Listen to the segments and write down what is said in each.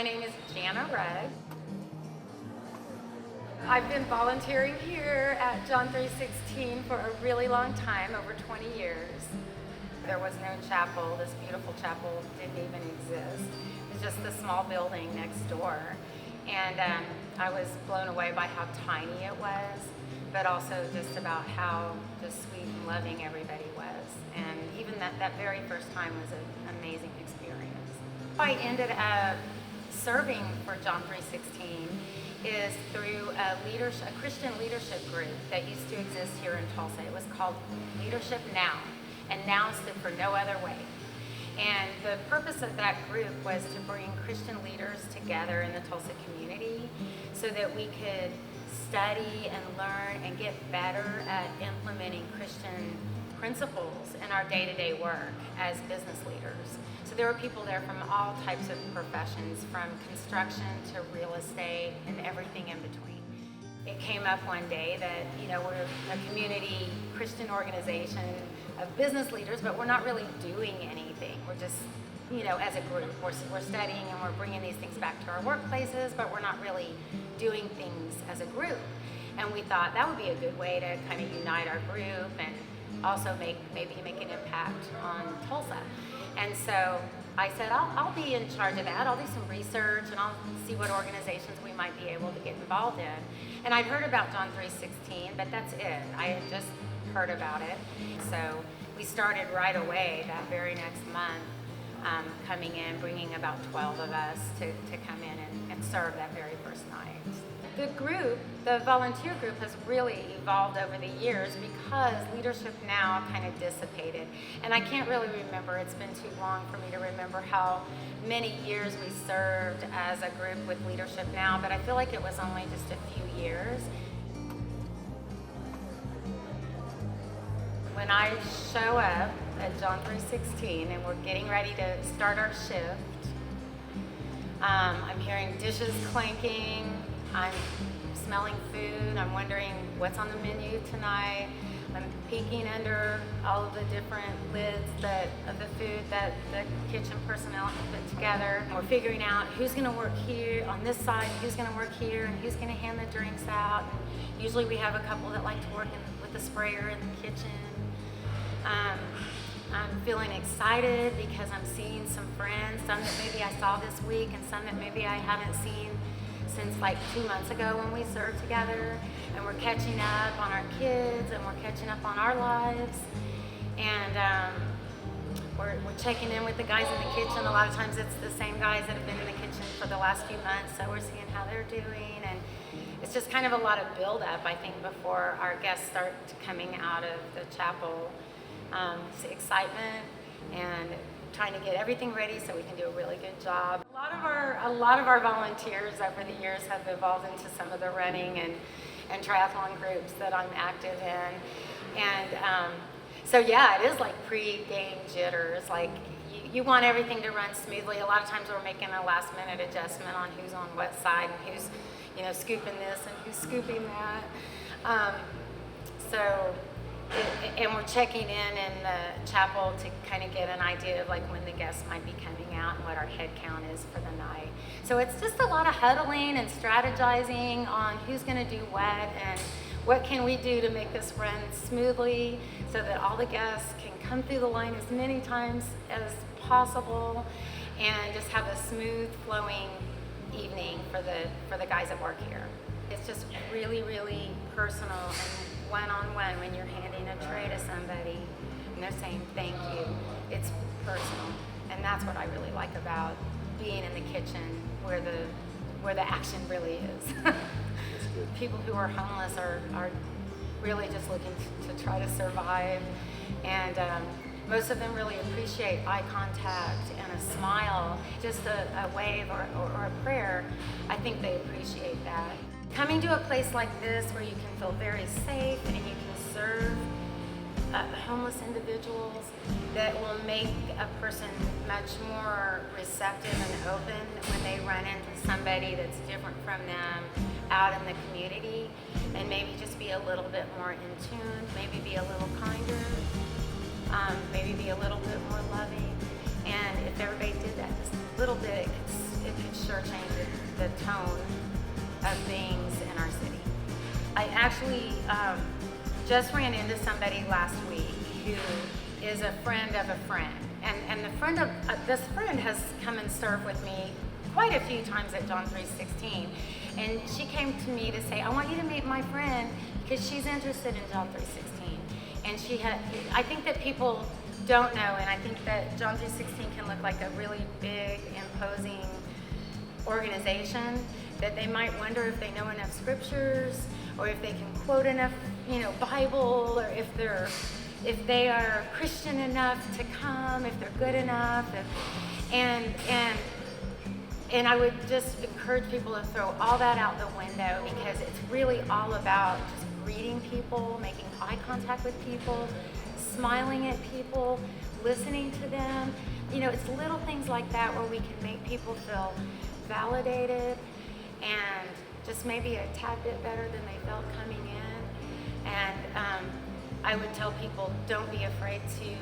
My name is Janna Rugg. I've been volunteering here at John 3:16 for a really long time, over 20 years. There was no chapel. This beautiful chapel didn't even exist. It was just the small building next door. And I was blown away by how tiny it was, but also just about how just sweet and loving everybody was. And even that very first time was an amazing experience. I ended up serving for John 3:16 is through a Christian leadership group that used to exist here in Tulsa. It was called Leadership Now, and Now stood for No Other Way. And the purpose of that group was to bring Christian leaders together in the Tulsa community so that we could study and learn and get better at implementing Christian principles in our day-to-day work as business leaders. So there were people there from all types of professions, from construction to real estate and everything in between. It came up one day that, we're a community Christian organization of business leaders, but we're not really doing anything. We're just, as a group, we're studying and we're bringing these things back to our workplaces, but we're not really doing things as a group. And we thought that would be a good way to kind of unite our group and also maybe make an impact on Tulsa. And so I said, I'll be in charge of that. I'll do some research and I'll see what organizations we might be able to get involved in. And I'd heard about John 3:16, but that's it. I had just heard about it. So we started right away that very next month, coming in, bringing about 12 of us to come in and serve that very first night. The group, the volunteer group, has really evolved over the years because Leadership Now kind of dissipated. And I can't really remember, it's been too long for me to remember how many years we served as a group with Leadership Now, but I feel like it was only just a few years. When I show up at John 3:16 and we're getting ready to start our shift, I'm hearing dishes clanking, I'm smelling food, I'm wondering what's on the menu tonight. I'm peeking under all of the different lids of the food that the kitchen personnel have put together. And we're figuring out who's gonna work here on this side, who's gonna work here, and who's gonna hand the drinks out. And usually we have a couple that like to work with the sprayer in the kitchen. I'm feeling excited because I'm seeing some friends, some that maybe I saw this week and some that maybe I haven't seen since like 2 months ago when we served together. And we're catching up on our kids and we're catching up on our lives. And we're checking in with the guys in the kitchen. A lot of times it's the same guys that have been in the kitchen for the last few months, so we're seeing how they're doing. And it's just kind of a lot of build up, I think, before our guests start coming out of the chapel. It's excitement and trying to get everything ready so we can do a really good job. A lot of our volunteers over the years have evolved into some of the running and triathlon groups that I'm active in. And so yeah, it is like pre-game jitters. Like you want everything to run smoothly. A lot of times we're making a last minute adjustment on who's on what side and who's scooping this and who's scooping that. And we're checking in the chapel to kind of get an idea of like when the guests might be coming out and what our head count is for the night. So it's just a lot of huddling and strategizing on who's going to do what and what can we do to make this run smoothly so that all the guests can come through the line as many times as possible and just have a smooth flowing evening for the guys that work here. It's just really, really personal and one-on-one when you're handing a tray to somebody and they're saying thank you. It's personal, and that's what I really like about being in the kitchen where the action really is. People who are homeless are really just looking to try to survive, and most of them really appreciate eye contact and a smile, just a wave or a prayer. I think they appreciate that. Coming to a place like this where you can feel very safe and you can serve homeless individuals, that will make a person much more receptive and open when they run into somebody that's different from them out in the community, and maybe just be a little bit more in tune, maybe be a little kinder, maybe be a little bit more loving. And if everybody did that just a little bit, it could it sure changed the tone of things in our city. I actually just ran into somebody last week who is a friend of a friend. And the friend of this friend has come and served with me quite a few times at John 3:16. And she came to me to say, I want you to meet my friend because she's interested in John 3:16. And I think that people don't know, and I think that John 3:16 can look like a really big, imposing organization, that they might wonder if they know enough scriptures, or if they can quote enough, Bible, or if they are Christian enough to come, if they're good enough, and I would just encourage people to throw all that out the window, because it's really all about just greeting people, making eye contact with people, smiling at people, listening to them. It's little things like that where we can make people feel validated and just maybe a tad bit better than they felt coming in. And I would tell people, don't be afraid to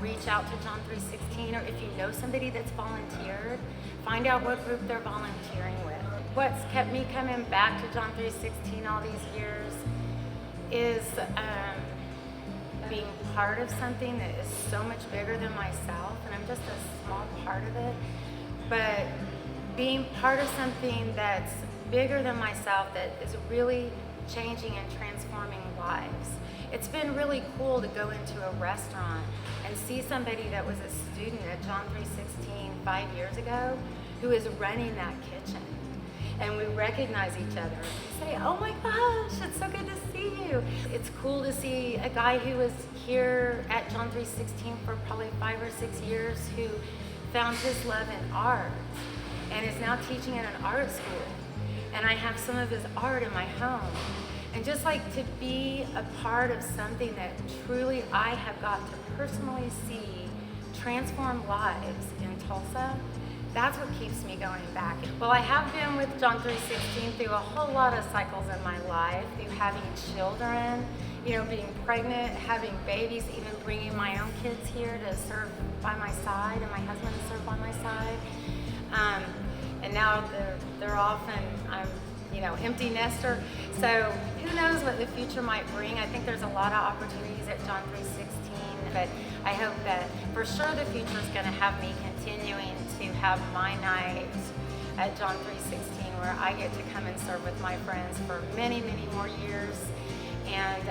reach out to John 3:16, or if you know somebody that's volunteered, find out what group they're volunteering with. What's kept me coming back to John 3:16 all these years is being part of something that is so much bigger than myself, and I'm just a small part of it, but being part of something that's bigger than myself, that is really changing and transforming lives. It's been really cool to go into a restaurant and see somebody that was a student at John 3:16 5 years ago who is running that kitchen. And we recognize each other. We say, oh my gosh, it's so good to see you. It's cool to see a guy who was here at John 3:16 for probably 5 or 6 years, who found his love in art and is now teaching at an art school. And I have some of his art in my home. And just like to be a part of something that truly I have got to personally see transform lives in Tulsa, that's what keeps me going back. Well, I have been with John 3:16 through a whole lot of cycles in my life, through having children, being pregnant, having babies, even bringing my own kids here to serve by my side, and my husband to serve by my side. And now they're off, and I'm, empty nester. So who knows what the future might bring. I think there's a lot of opportunities at John 3:16, but I hope that for sure the future is going to have me continuing to have my night at John 3:16, where I get to come and serve with my friends for many, many more years. And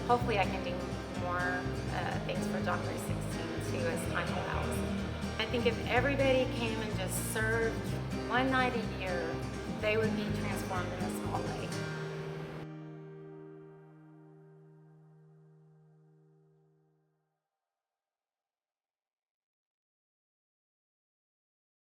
hopefully I can do more things for John 3:16 too as time allows. I think if everybody came and just served one night a year, they would be transformed in the